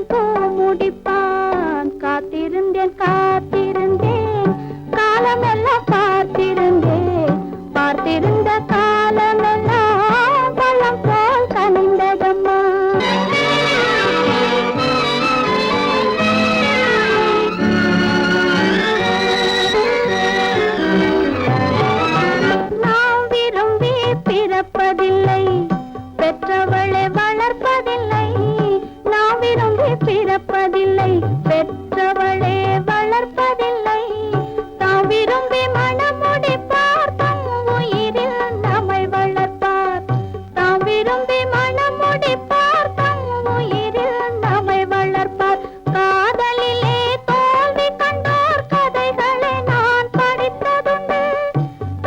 கண்ணியன் பூ முடிப்பான். காத்திருந்தேன் காத்திருந்தேன் காலமெல்லாம் பார்த்திருந்தேன். பார்த்திருந்த காலமெல்லாம் பழம் போல் கனிந்ததம்மா. நாம் விரும்பி பிறப்பதில்லை, பெற்றவளை வளர்ப்பதில்லை. நாம் விரும்பி பிறப்பதில்லை, பெற்றவளை வளர்ப்பதில்லை. தாம் விரும்பி மனமுடிப்பார், தம் உயிரில் நம்மை வளர்ப்பார். தாம் விரும்பி மனமுடிப்பார், தம் உயிரில் நம்மை வளர்ப்பார். காதலிலே தோல்வி கண்டோர் கதைகளை நான் படித்ததுண்டு.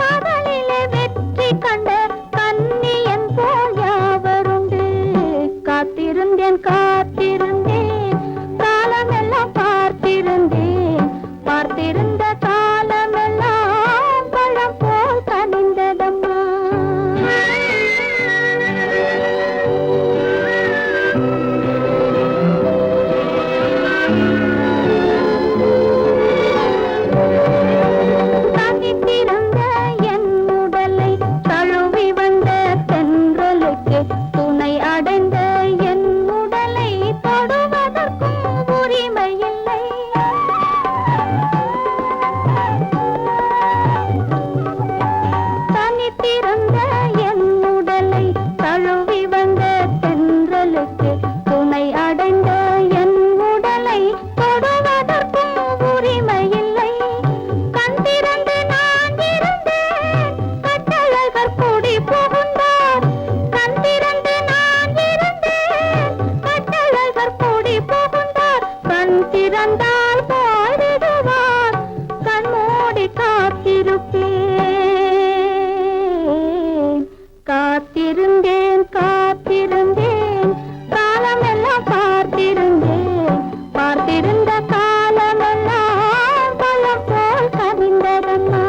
காதலிலே வெற்றி கண்ட கண்ணியன் போல் யாவருண்டு. காத்திருந்தேன் காத்திருந்தேன் காலமெல்லாம் பார்த்திருந்தேன். பார்த்திருந்த காலமெல்லாம் பழம் போல் கனிந்ததம்மா. தனித்திருந்த என் உடலை தழுவி வந்த தென்றலுக்கு துணை அடைந்த என் உடலை தொடுவதற்கும் உரிமை இல்லை. தனித்திருந்த என் உடலை தழுவி வந்த தென்றலுக்கு துணை அடைந்த என் உடலை தொடுவதற்கும் உரிமை இல்லை. கண் திறந்து நான் இருந்தேன், கட்டழகர் குடி புகுந்தார். கண் திறந்து நான் இருந்தேன், கட்டழகர் குடி புகுந்தார். கண் திறந்தால் போய்விடுவார், கண் மூடி காத்திருப்பேன். காத்திருந்தேன் காத்திருந்தேன் காலமெல்லாம் பார்த்திருந்தேன். பார்த்திருந்த காலமெல்லாம் பழம் போல் கனிந்ததம்மா.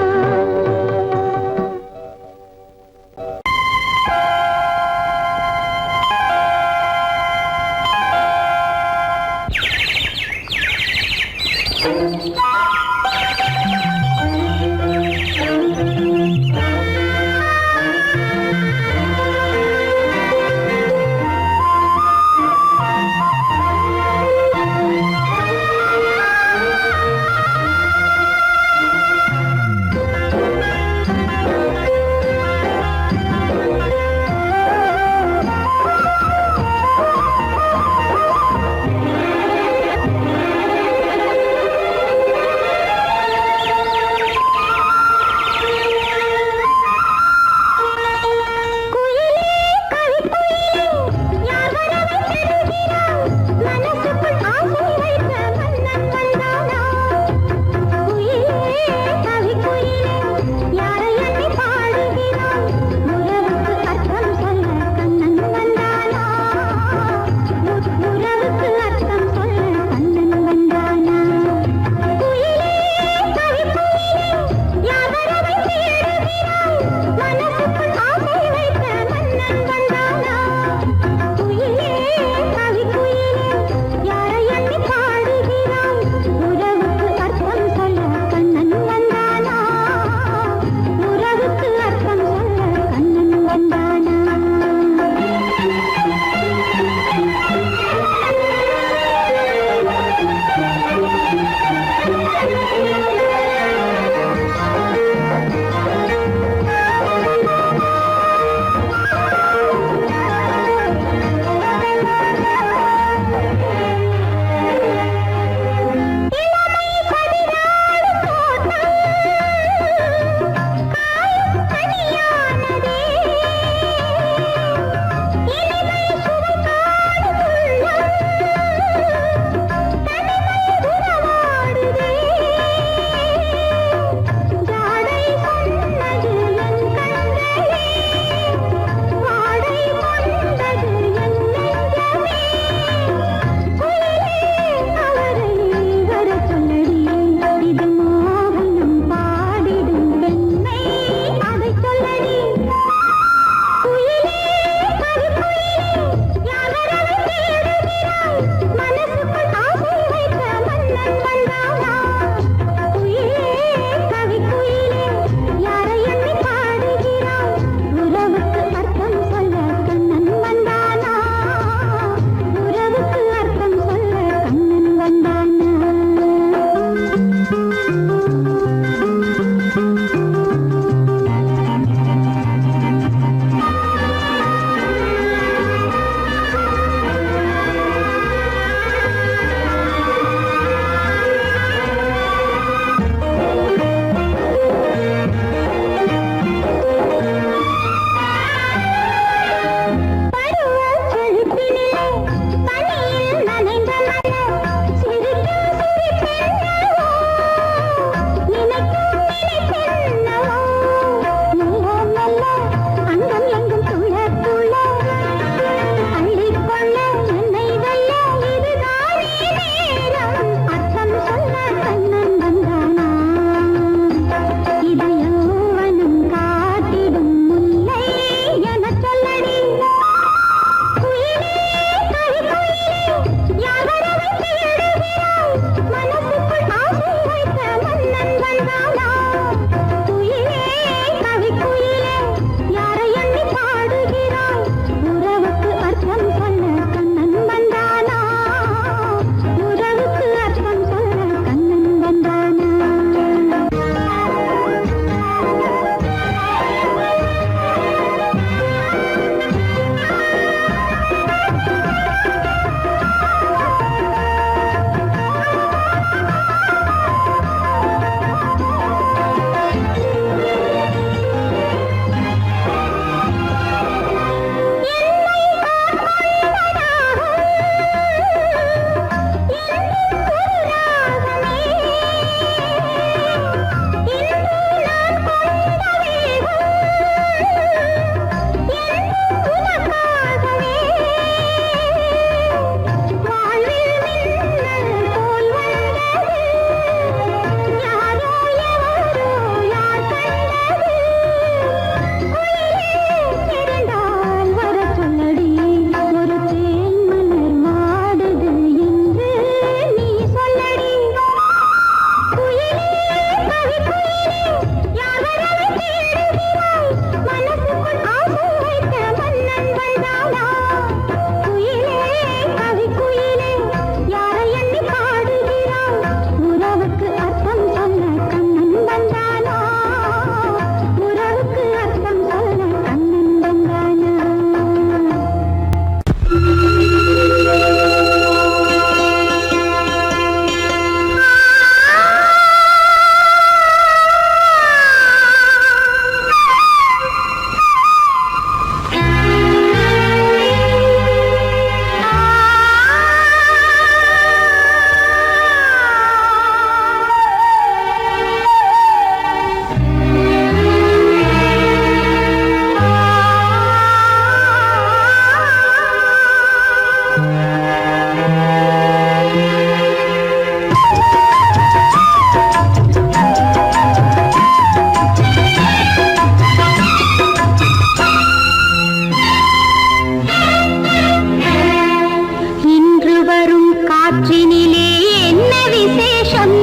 காற்றினிலே என்ன விசேஷம்,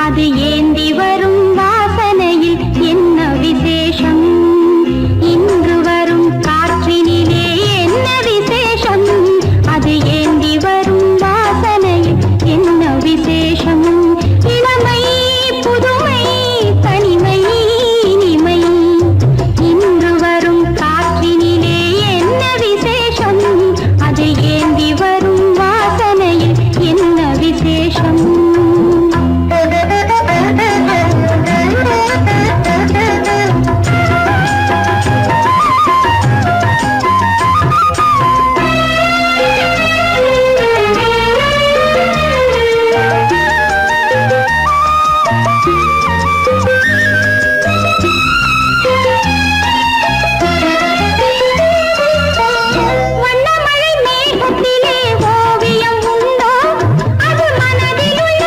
அது ஏந்தி வரும் வாசனையில் என்ன விசேஷம். இன்று வரும் காற்றினிலே என்ன விசேஷம், அது ஏந்தி வரும் வாசனையில் என்ன விசேஷம். இளமை புதுமை தனிமை இனிமை, இன்று வரும் காற்றினிலே என்ன விசேஷம், அது ஏந்தி வரும் வாசனையில் என்ன விசேஷம். வண்ணமழை மேகத்திலே ஓவியம் உண்டோ, அது மனதிலுள்ள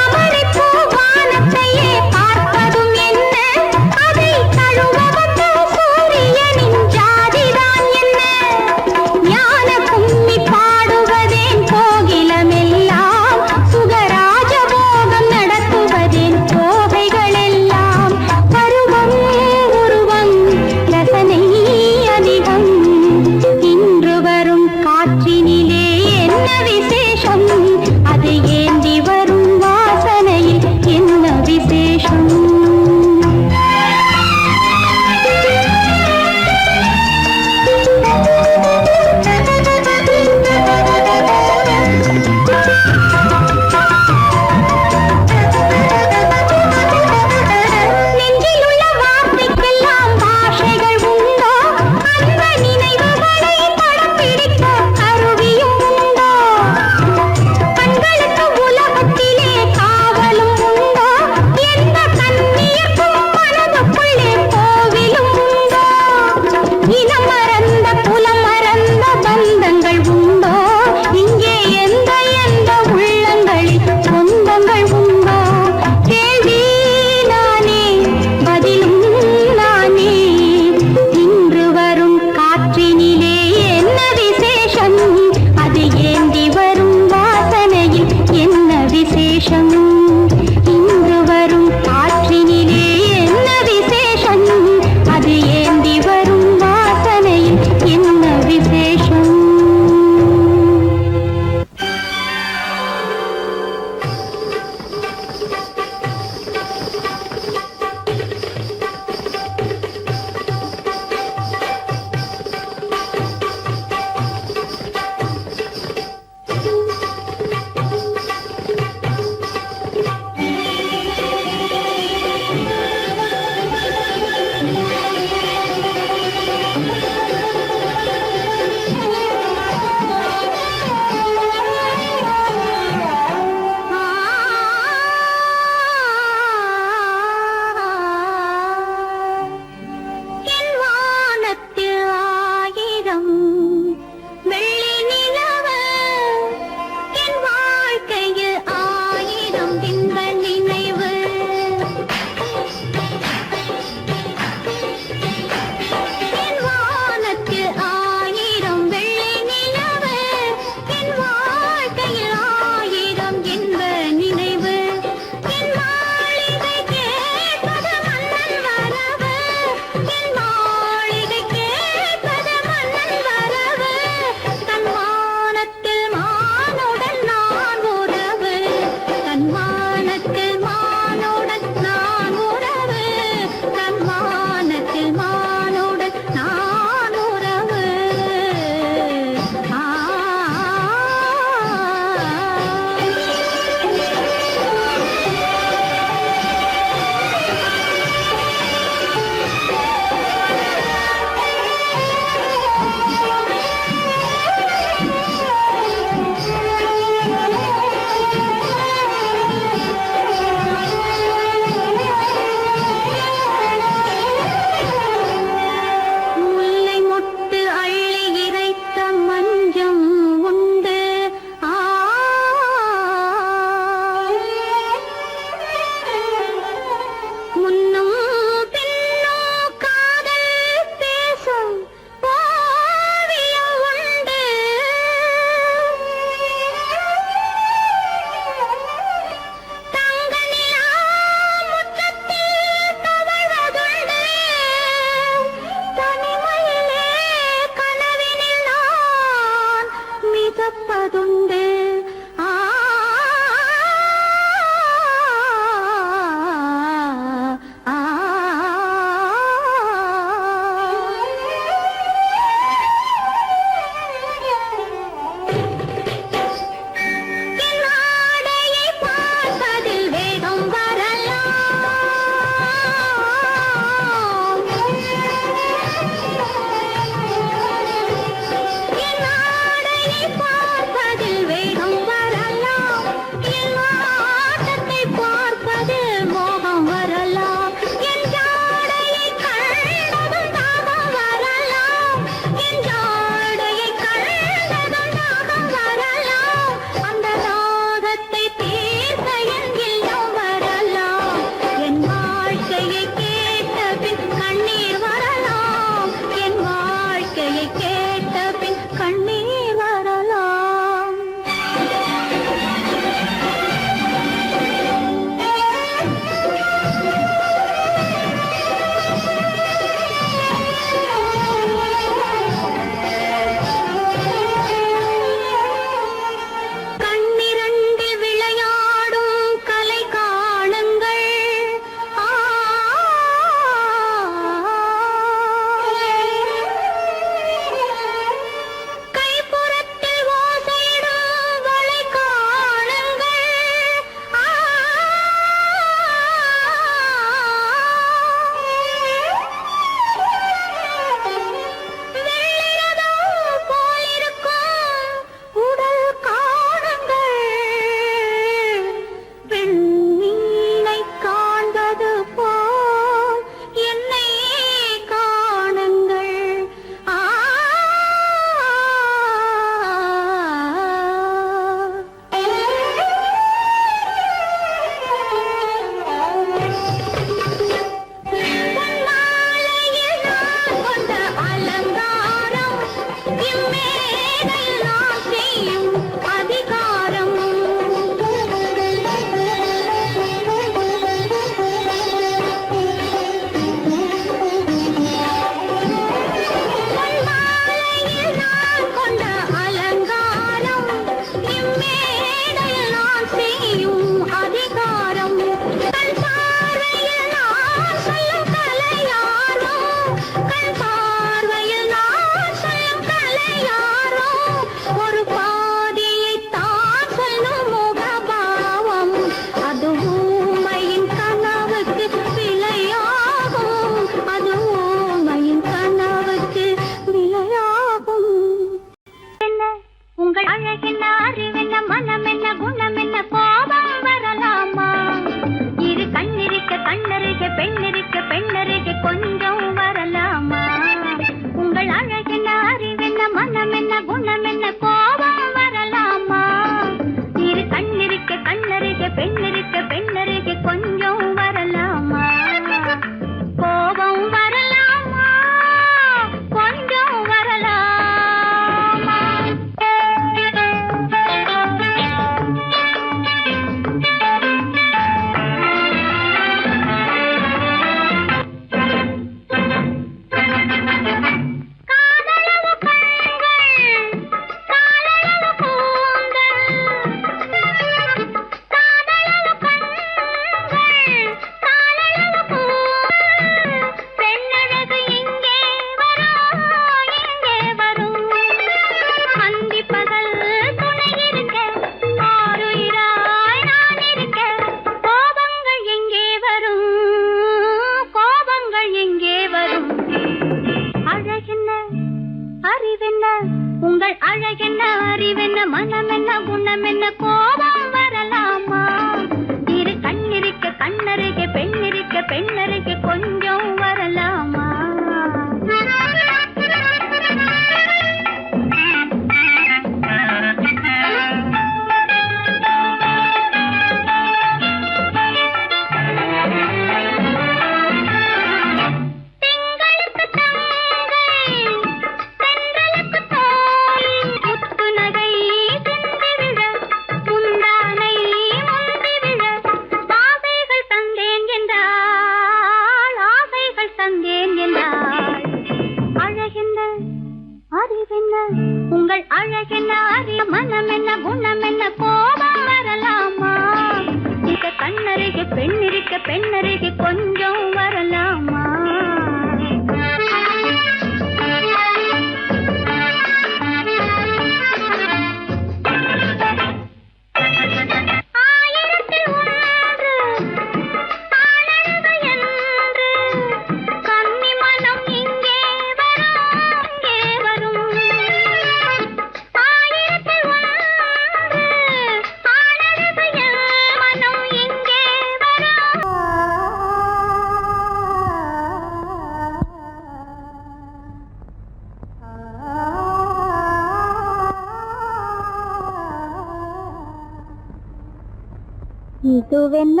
இதுவென்ன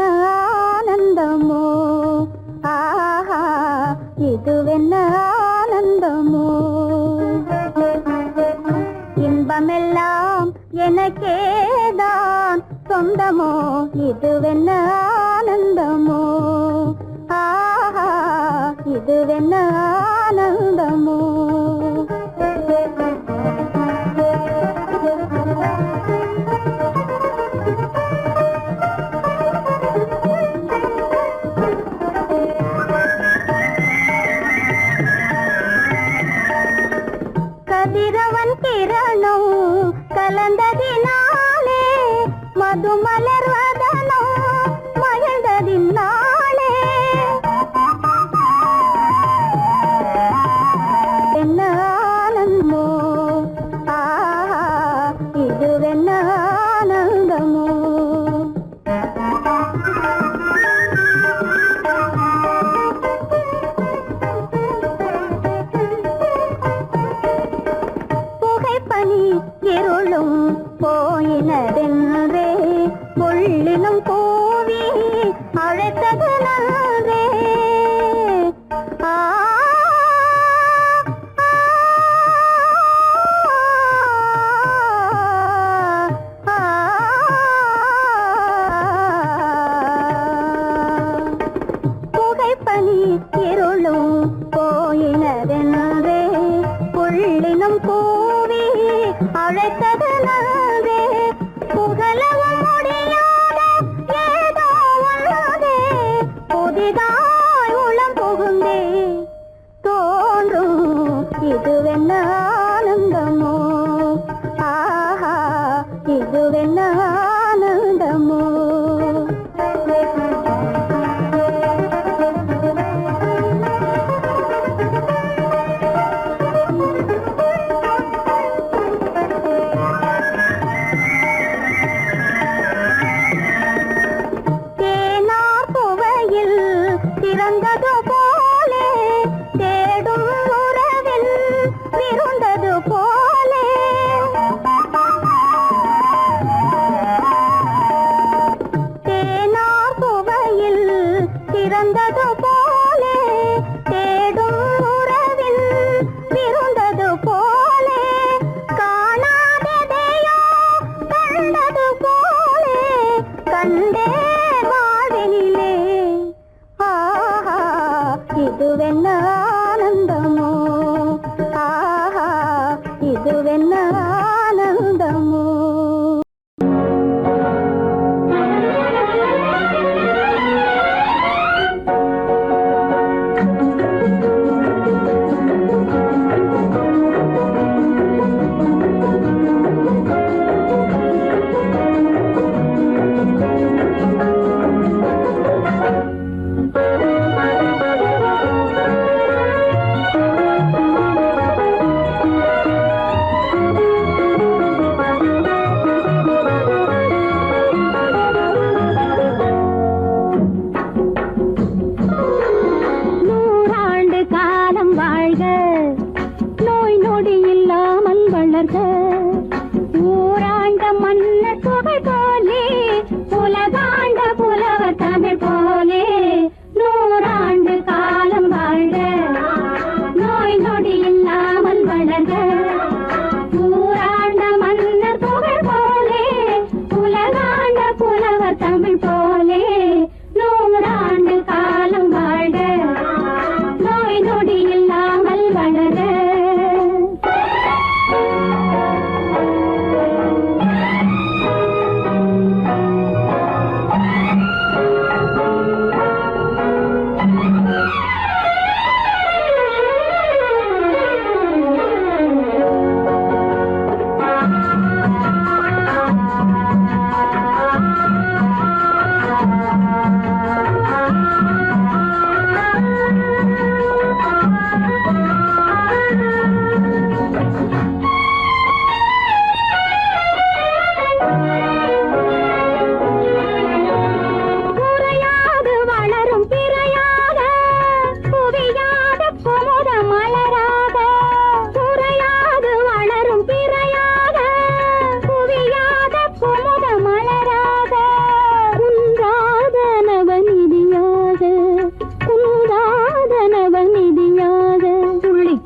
ஆனந்தமோ, ஆஹா இதுவென்ன ஆனந்தமோ, இன்பமெல்லாம் எனக்கேதான் சொந்தமோ, இதுவென்ன ஆனந்தமோ, ஆஹா இதுவென்ன ஆனந்தமோ. கதிரவன் கிரணம் கலந்ததினாலே மது மலர்வதனோ மகிழ்ந்ததினாலே என்ன ஆனந்தமோ, ஆஹா இதுவென்ன ஆனந்தமோ. புகைப்பனி இருளும் போயினதென்றே முள்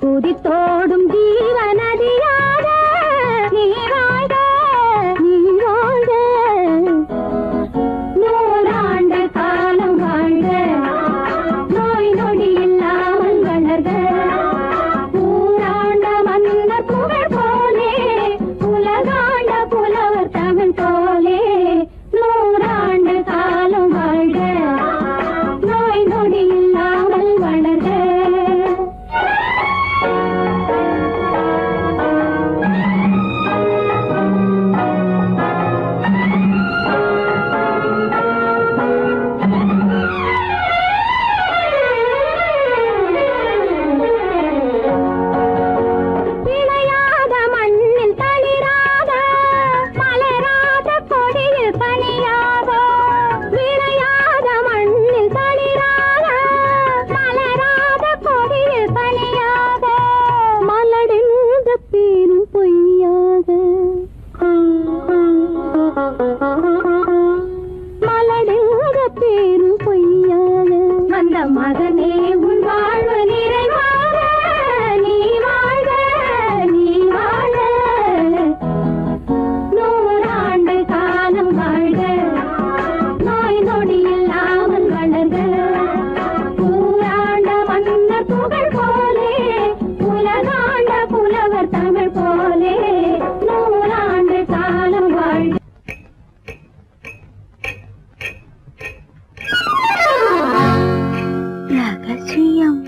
குதித்தோடும் ஜீவநதியாக நீ வாழ்க நீ வாழ்க நூறாண்டு காலம் வாழ்க நோய் நொடி இல்லாமல் வளர்க ஊராண்ட மன்னர் புகழ் போலே உலகாண்ட புலவர் தமிழ் போலே நூறாண்டு காலம் வாழ்க நோய் நொடி இல்லாமல் வளர்க மகனே உன் வாழ்வு நிறைவாக நீ வாழ்க நீ வாழ்க நூறாண்டு காலம் வாழ்க நோய் நொடி இல்லாமல் வளர்க ஊராண்ட மன்னர் புகழ் போலே உலகாண்ட புலவர் தமிழ் போலே நூறாண்டு காலம் வாழ்க ரகசியம்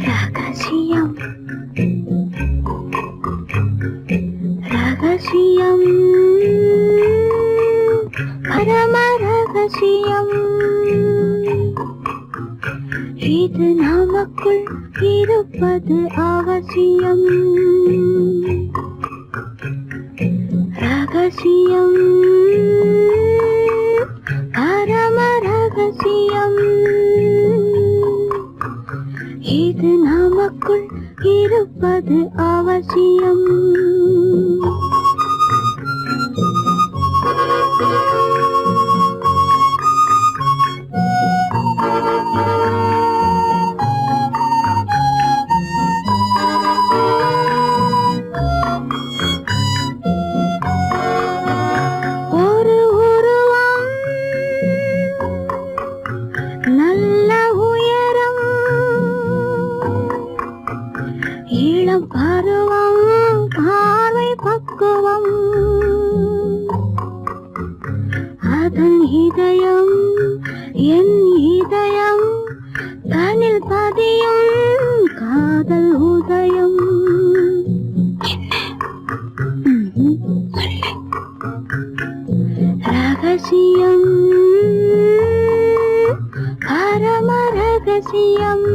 ரகசியம் ரகசியம் பரம ரகசியம் இது நமக்குள் இருப்பது அவசியம் ரகசியம் பரம ரகசியம் இது நமக்குள் இருப்பது அவசியம் இளம் பருவம் பார்வை பக்குவம் அதன் இதயம் என் இதயம் தனில் பதியும் காதல் உதயம் ரகசியம் பரம ரகசியம்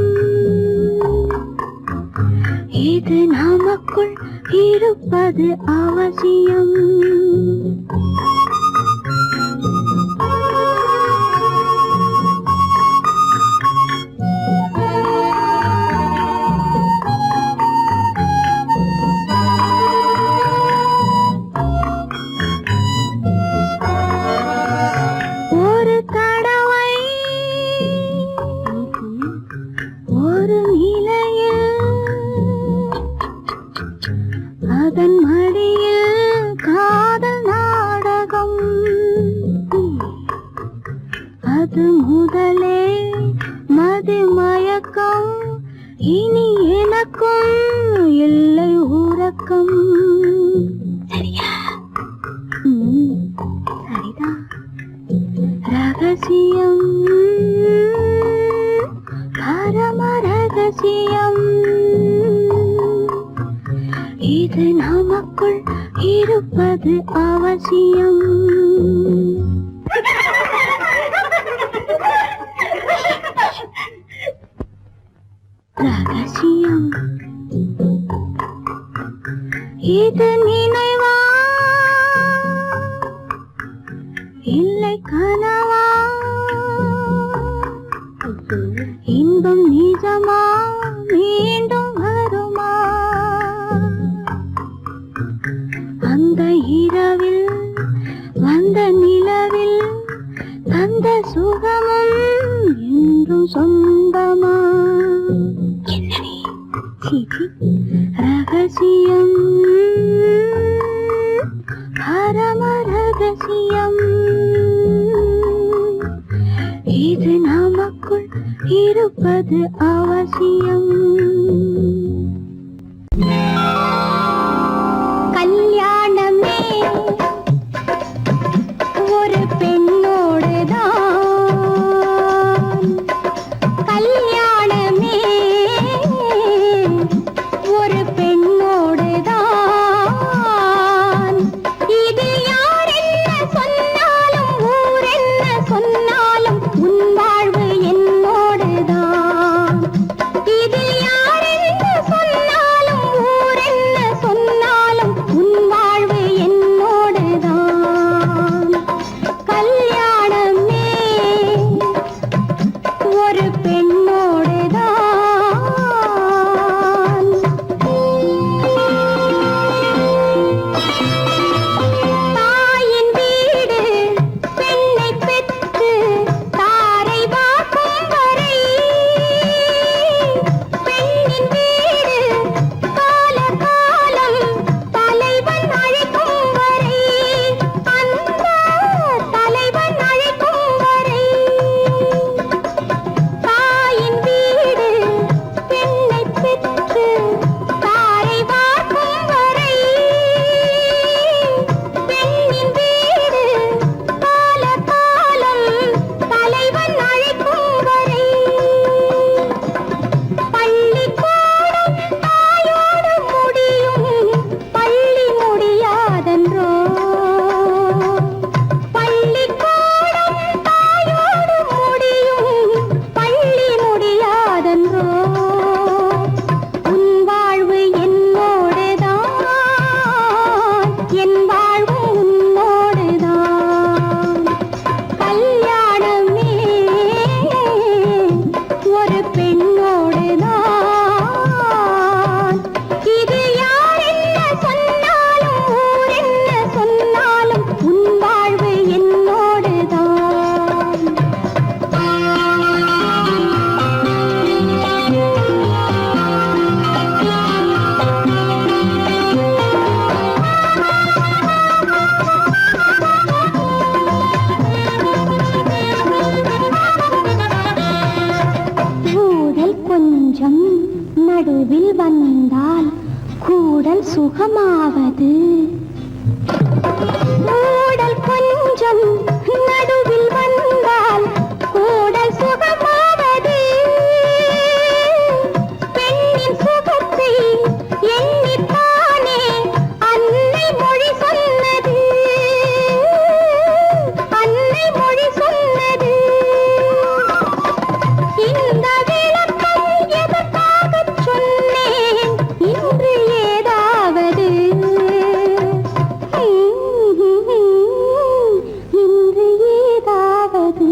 இது நமக்குள் இருப்பது அவசியம் ஒரு தடவை ஒரு நிலையில் அதன் மடியில் காதல் நாடகம் அது முதலே மதிமயக்கம் இனி எனக்கும் இல்லை உறக்கம் சரியா சரிதான் ரகசியம் பரம ரகசியம் இது நமக்குள் இருப்பது அவசியம் ரகசியம் இது நினைவா இல்லை கனவா இன்பம் நிஜமா மீண்டும் வருமா அந்த இரவில் வந்த நிலவில் தந்த சுகமும் என்றும் சொந்தமா என்னடி சீச்சி ரகசியம் பரம ரகசியம் இது நமக்குள் இருப்பது அவசியம். கல்யாணமே ஒரு பெண்ணோடுதான், கல்யாணமே ஒரு பெண்ணோடுதான். இது யார் என்ன சொன்னாலும் ஊர் என்ன சொன்னாலும் உன் வாழ்வு என்னோடுதான். இது யார் என்ன சொன்னாலும் ஊர் என்ன சொன்னாலும் உன் வாழ்வு என்னோடுதான். கல்யாணமே ஒரு பெண்ணோடுதான். தாயின் வீடு பெண்ணை பெற்று தாரை வாக்கும் வரை, பெண்ணின் வீடு கால காலம் தலைவன் அழைக்கும் வரை, அந்த தலைவன் அழைக்கும் வரை. தாயின் வீடு பெண்ணை பெற்று தாரை வாக்கும் வரை, பெண்ணின் வீடு கால காலம் தலைவன் அழைக்கும் வரை. பள்ளிக்கூடம் தாயோடு முடியும், பள்ளி முடியாதென்றோ. பள்ளிக்கூடம் தாயோடு முடியும், பள்ளி முடியாதென்றோ. உன் வாழ்வு என்னோடுதான், என் வாழ்வு உன்னோடுதான். கல்யாணமே ஒரு பெண்ணோடுதான். இது யார் என்ன சொன்னாலும் ஊர் என்ன சொன்னாலும் உன் வாழ்வு என்னோடுதான். ஊடல் கொஞ்சம் நடுவில் வந்தால் கூடல் சுகமாவது. ஊடல் கொஞ்சம் நடுவில் வந்தால் கூடல் சுகமாவது. பெண்ணின் சுகத்தை எண்ணித்தானே அன்னை மொழி சொன்னது, அன்னை மொழி சொன்னது. இந்த விளக்கம் எதற்காகச் சொன்னேன் இன்று ஏதாவது, இன்று ஏதாவது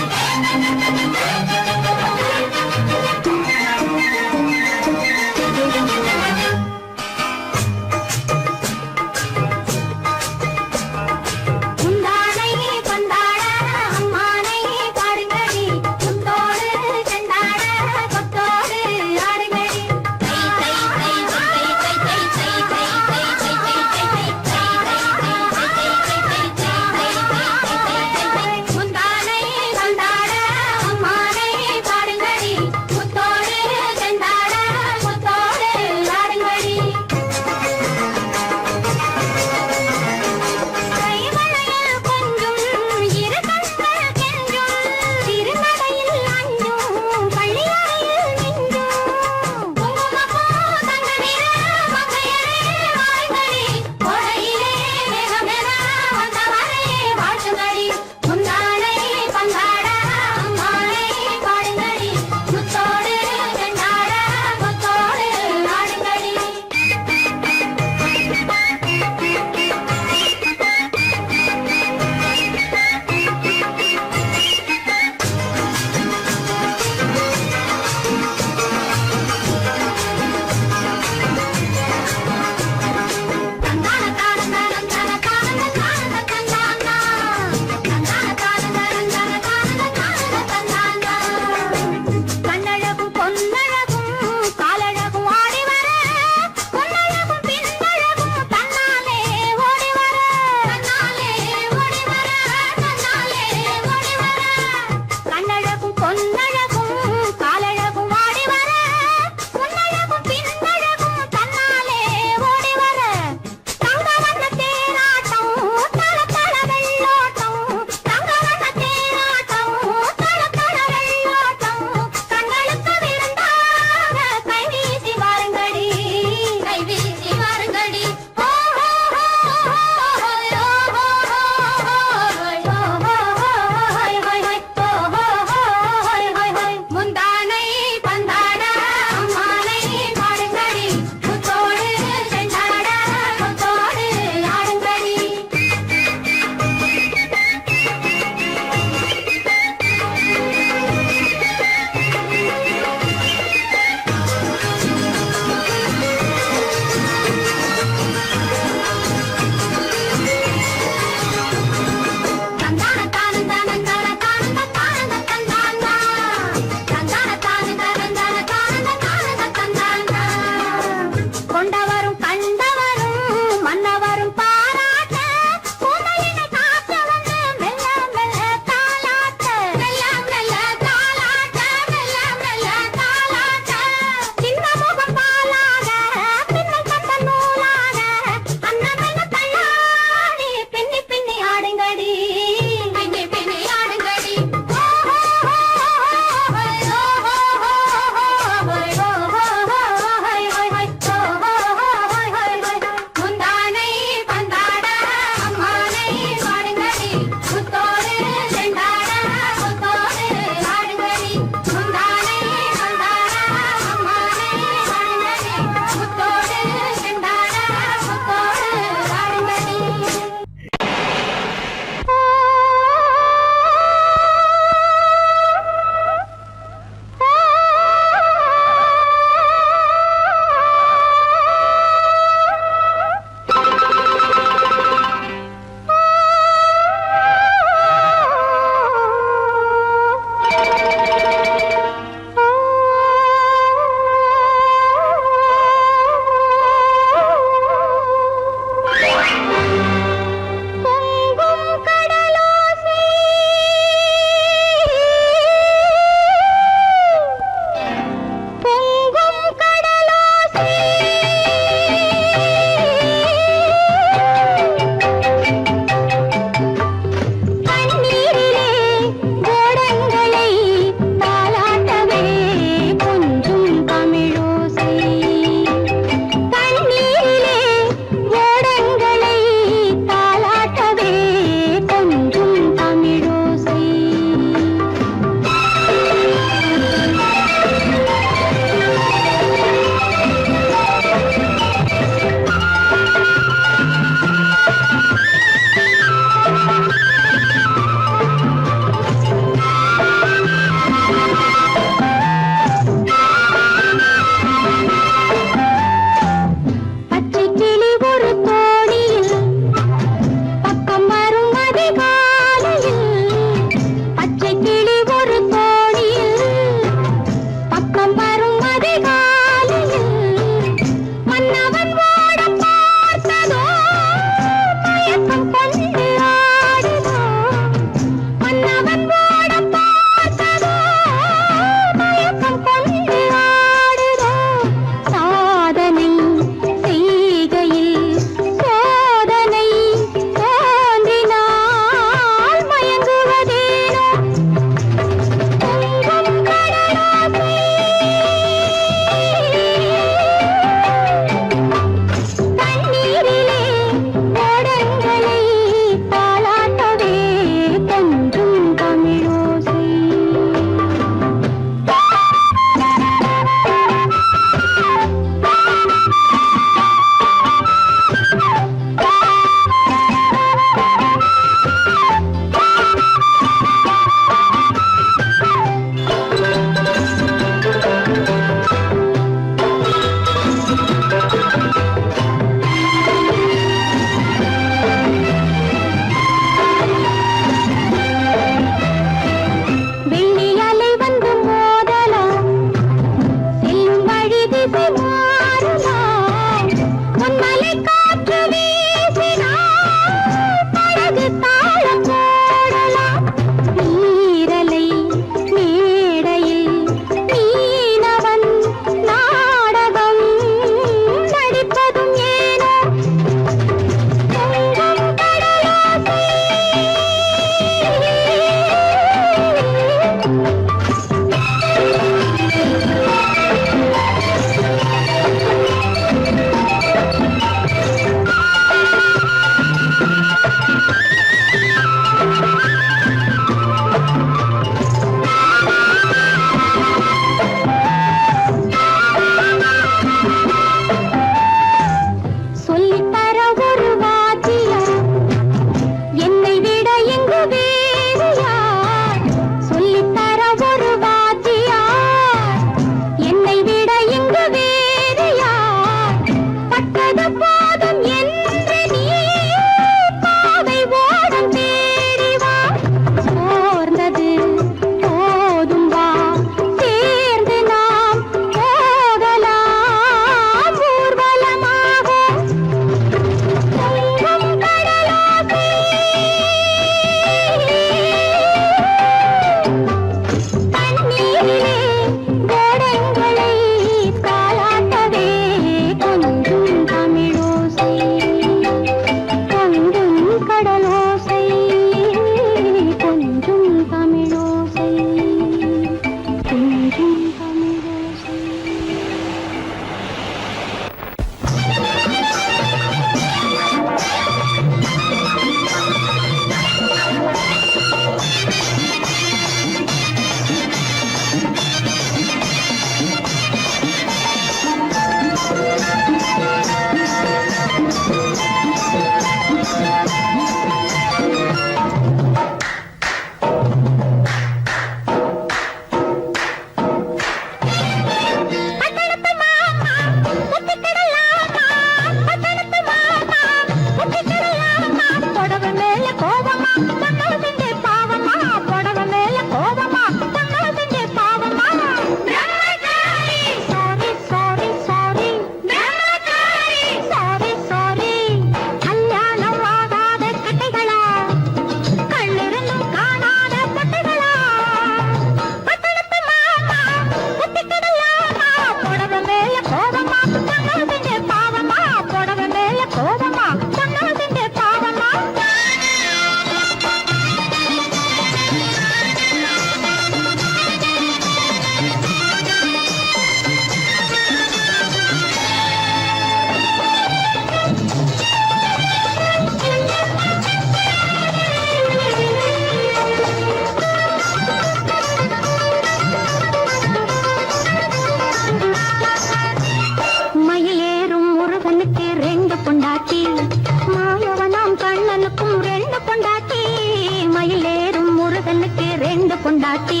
பொண்டாட்டி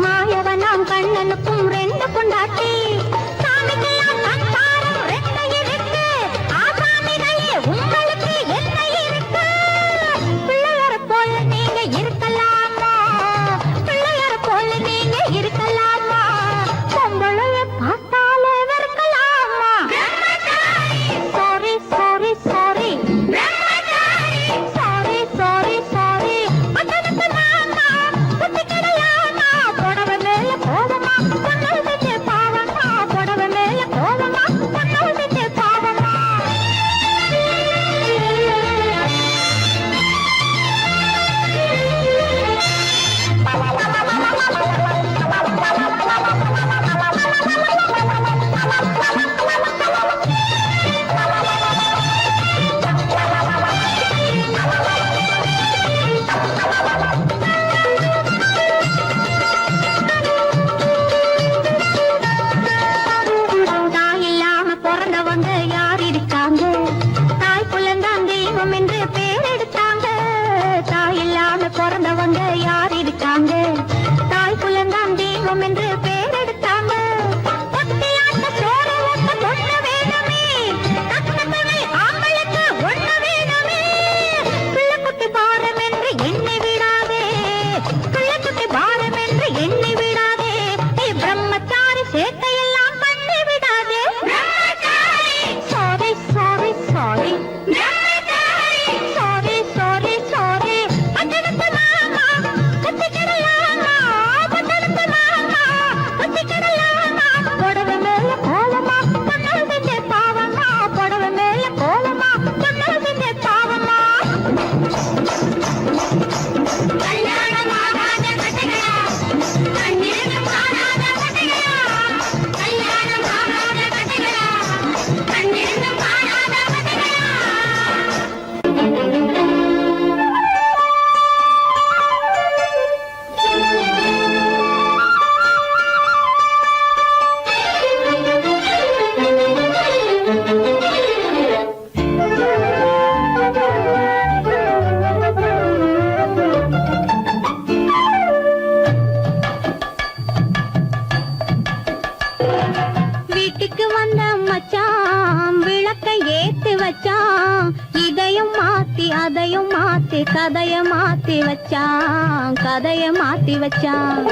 மாயவனாம் கண்ணனுக்கும் ரெண்டு பொண்டாட்டி சாமிக்கெல்லாம் சம்சாரம் ரெண்டு இருக்கு ஆசாமிகளே உங்களுக்கு என்ன இருக்கு பிள்ளையார போல நீங்க இருக்கலாமா பிள்ளையார போல நீங்க இருக்கலாமா பொம்பளைய பார்த்தாலே வெறுக்கலாமா sorry sorry sorry sorry sorry sorry பிறந்தவங்க யார் இருக்காங்க தாய் குலந்தான் தெய்வம் என்று பேர் எடுத்தாங்க ஒத்தையாட்ட சோற ஒத்த பொண்ணு வேணுமே கஷ்டத்தவை ஆம்பளுக்கு ஒண்ணு வேணுமே பிள்ளைக்குட்டி பாரம் என்று எண்ணி விடாதே பிள்ளைக்குட்டி பாரம் என்று எண்ணி விடாதே நீ பிரம்மச்சாரி சேட்டையெல்லாம் பண்ணி விடாதே சாரி சாரி சாரி வீட்டுக்கு வந்த மச்சான் விளக்கை ஏத்தி வச்சான் இதையும் மாத்தி அதையும் மாத்தி கதைய மாத்தி வச்சான் கதைய மாத்தி வச்சான்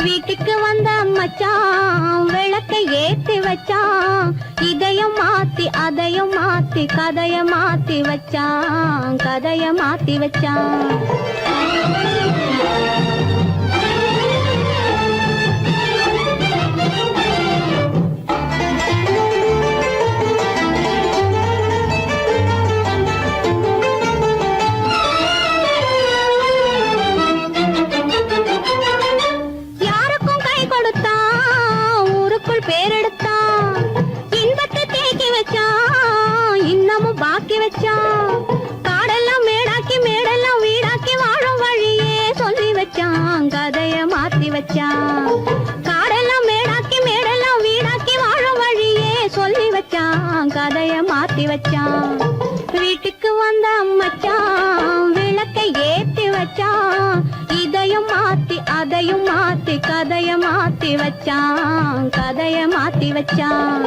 வீட்டுக்கு வந்த மச்சான் விளக்கை ஏத்தி வச்சான் இதையும் மாத்தி அதையும் மாத்தி கதைய மாத்தி வச்சான் கதைய மாத்தி வச்சான் யாருக்கும் கை கொடுத்தான் நெஞ்சுக்குள் பேரெடுத்தான் இன்பத்தை தேக்கி வச்சான் இன்னமும் பாக்கி வச்சான் காடெல்லாம் மேடாக்கி மேடெல்லாம் வீடாக்கி வாழும் வழியே சொல்லி வச்சான் கதைய மாத்தி வச்சான் காடெல்லாம் மேடாக்கி மேடெல்லாம் வீடாக்கி வாழும் வழியே சொல்லி வச்சான் கதைய மாத்தி வச்சான் வீட்டுக்கு வந்த மச்சான் விளக்கை ஏத்தி வச்சான் இதையும் மாத்தி அதையும் மாத்தி கதைய மாத்தி வச்சான் கதைய மாத்தி வச்சான்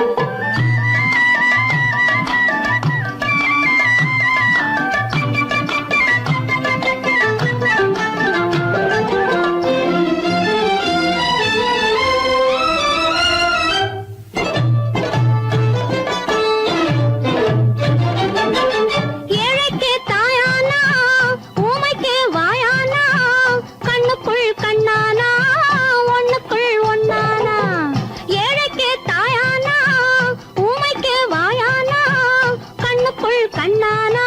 கண்ணானா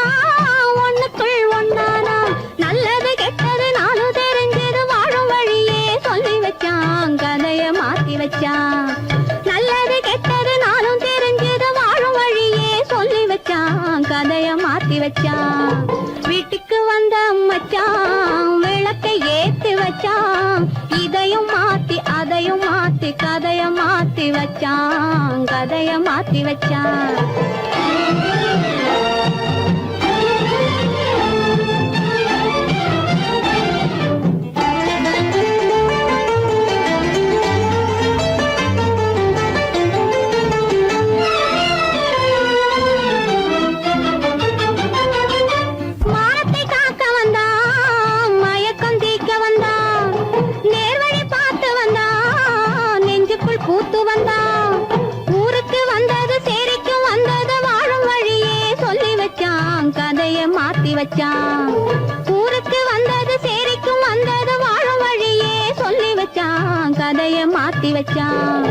ஒண்ணுக்குள் ஒண்ணானா நல்லது கெட்டது நானும் தெரிஞ்சது வாழும் வழியே சொல்லி வச்சான் கதைய மாத்தி வச்சான் நல்லது கெட்டது நானும் தெரிஞ்சது வாழும் வழியே சொல்லி வச்சான் கதைய மாத்தி வச்சான் வீட்டுக்கு வந்த மச்சான் விளக்கை ஏத்தி வச்சான் இதையும் மாத்தி அதையும் மாத்தி கதைய மாத்தி வச்சான் கதைய மாத்தி வச்சான் பூத்து வந்தான் ஊருக்கு வந்தது சேரிக்கும் வந்தது வாழும் வழியே சொல்லி வச்சான் கதைய மாத்தி வச்சான் ஊருக்கு வந்தது சேரிக்கும் வந்தது வாழும் வழியே சொல்லி வச்சான் கதைய மாத்தி வச்சான்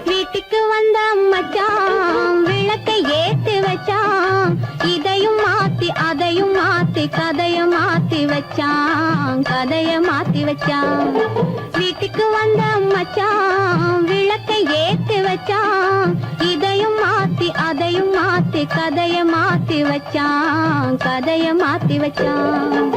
வீட்டுக்கு வந்த மச்சான் விளக்கை ஏத்தி வச்சான் இதையும் மாத்தி அதையும் மாத்தி கதைய மாத்தி வச்சான் கதைய மாத்தி வச்சான் வீட்டுக்கு வந்த மச்சான் விளக்கை ஏத்தி வச்சான் இதையும் மாத்தி அதையும் மாத்தி கதைய மாத்தி வச்சான் கதைய மாத்தி வச்சான்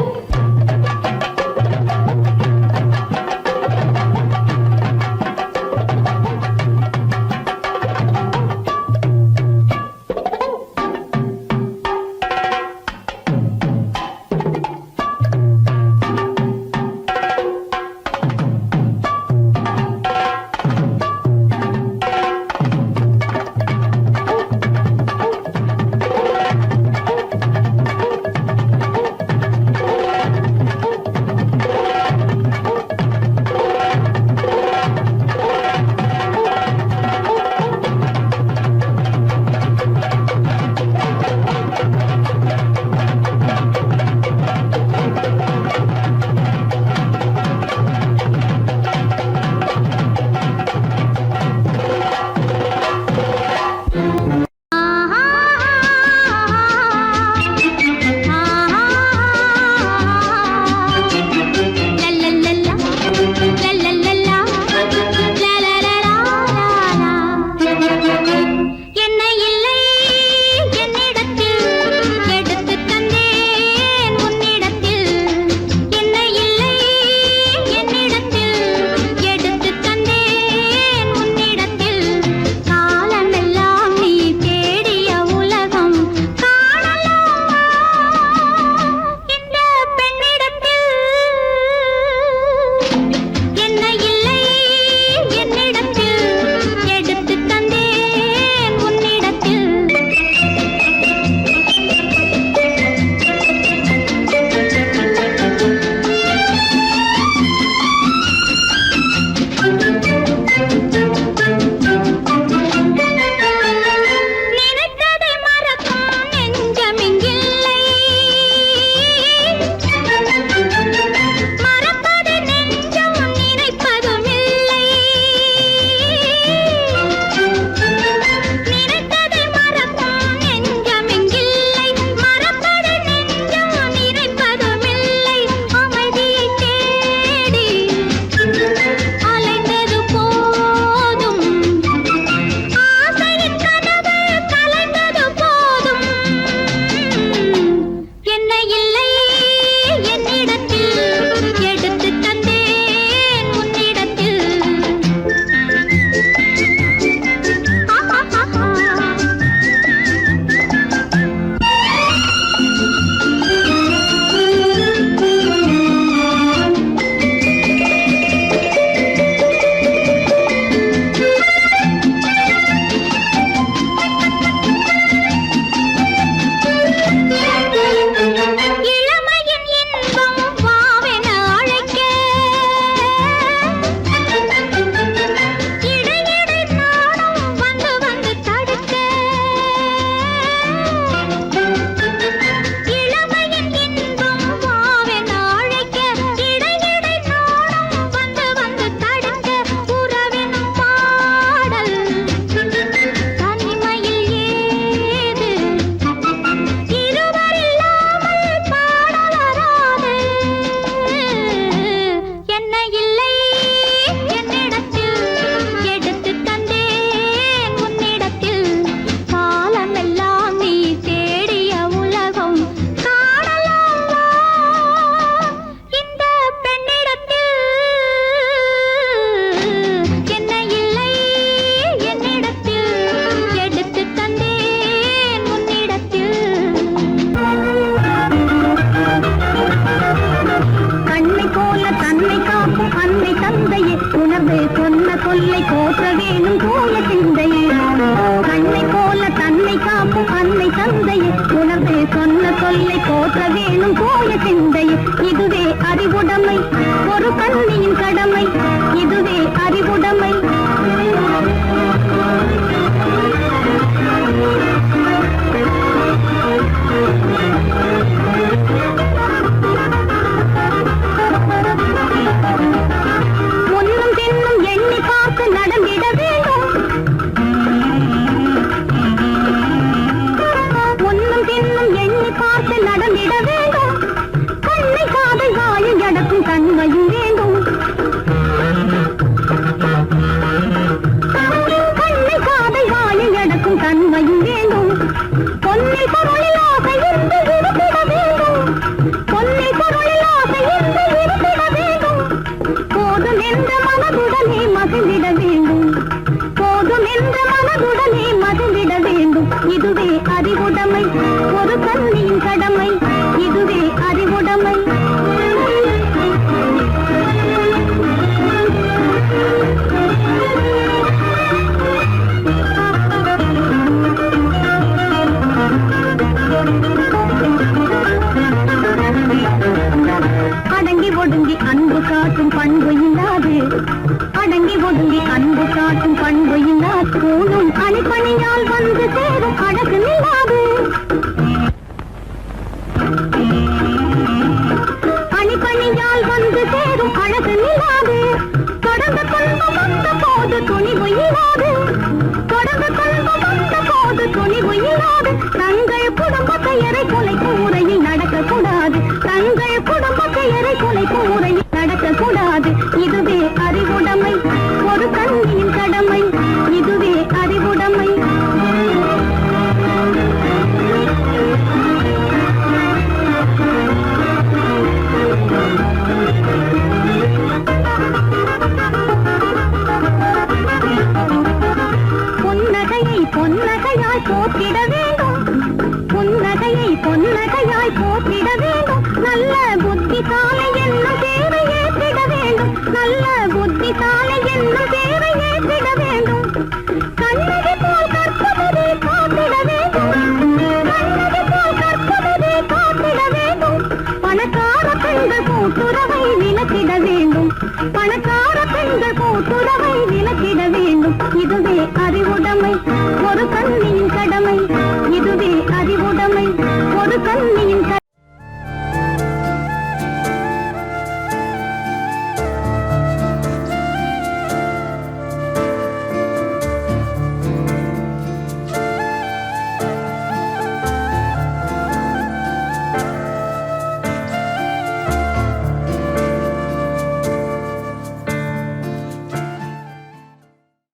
எல்லாம் போய சிந்தை இதுவே அறிவுடைமை ஒரு கண்ணியின் கடமை இதுவே அறிவுடைமை முன்னும் பின்னும் எண்ணி பார்த்து நடந்திட வேண்டும் முன்னும் பின்னும் எண்ணி பார்த்து நடந்திட வேண்டும் கண்ணை காதை வாயை அடக்கும் தன்மையும் வேண்டும் கண்ணை காதை வாயை அடக்கும் தன்மையும் வேண்டும் பொன்னை பொருளில் ஆசை இருந்து இருந்திட வேண்டும் பொன்னை பொருளில் ஆசை இருந்து இருந்திட வேண்டும் போதும் என்ற மனதுடனே மகிழ்ந்திட வேண்டும் போதும் என்ற மனதுடனே மகிழ்ந்திட வேண்டும் இதுவே அறிவுடைமை ஒரு கண்ணியின் கடமை இதுவே அறிவுடைமை அடங்கி ஒடுங்கி அன்பு காட்டும் பண்பு இல்லாது அடங்கி ஒடுங்கி அன்பு காட்டும் பண்பு இல்லாது கூடும் அணிப்பணியால் வந்து சேரும் அழகு நில்லாது அணிப்பணியால் வந்து சேரும் அழகு நில்லாது தொடர்ந்து துன்பம் வந்த போது துணிவு இல்லாது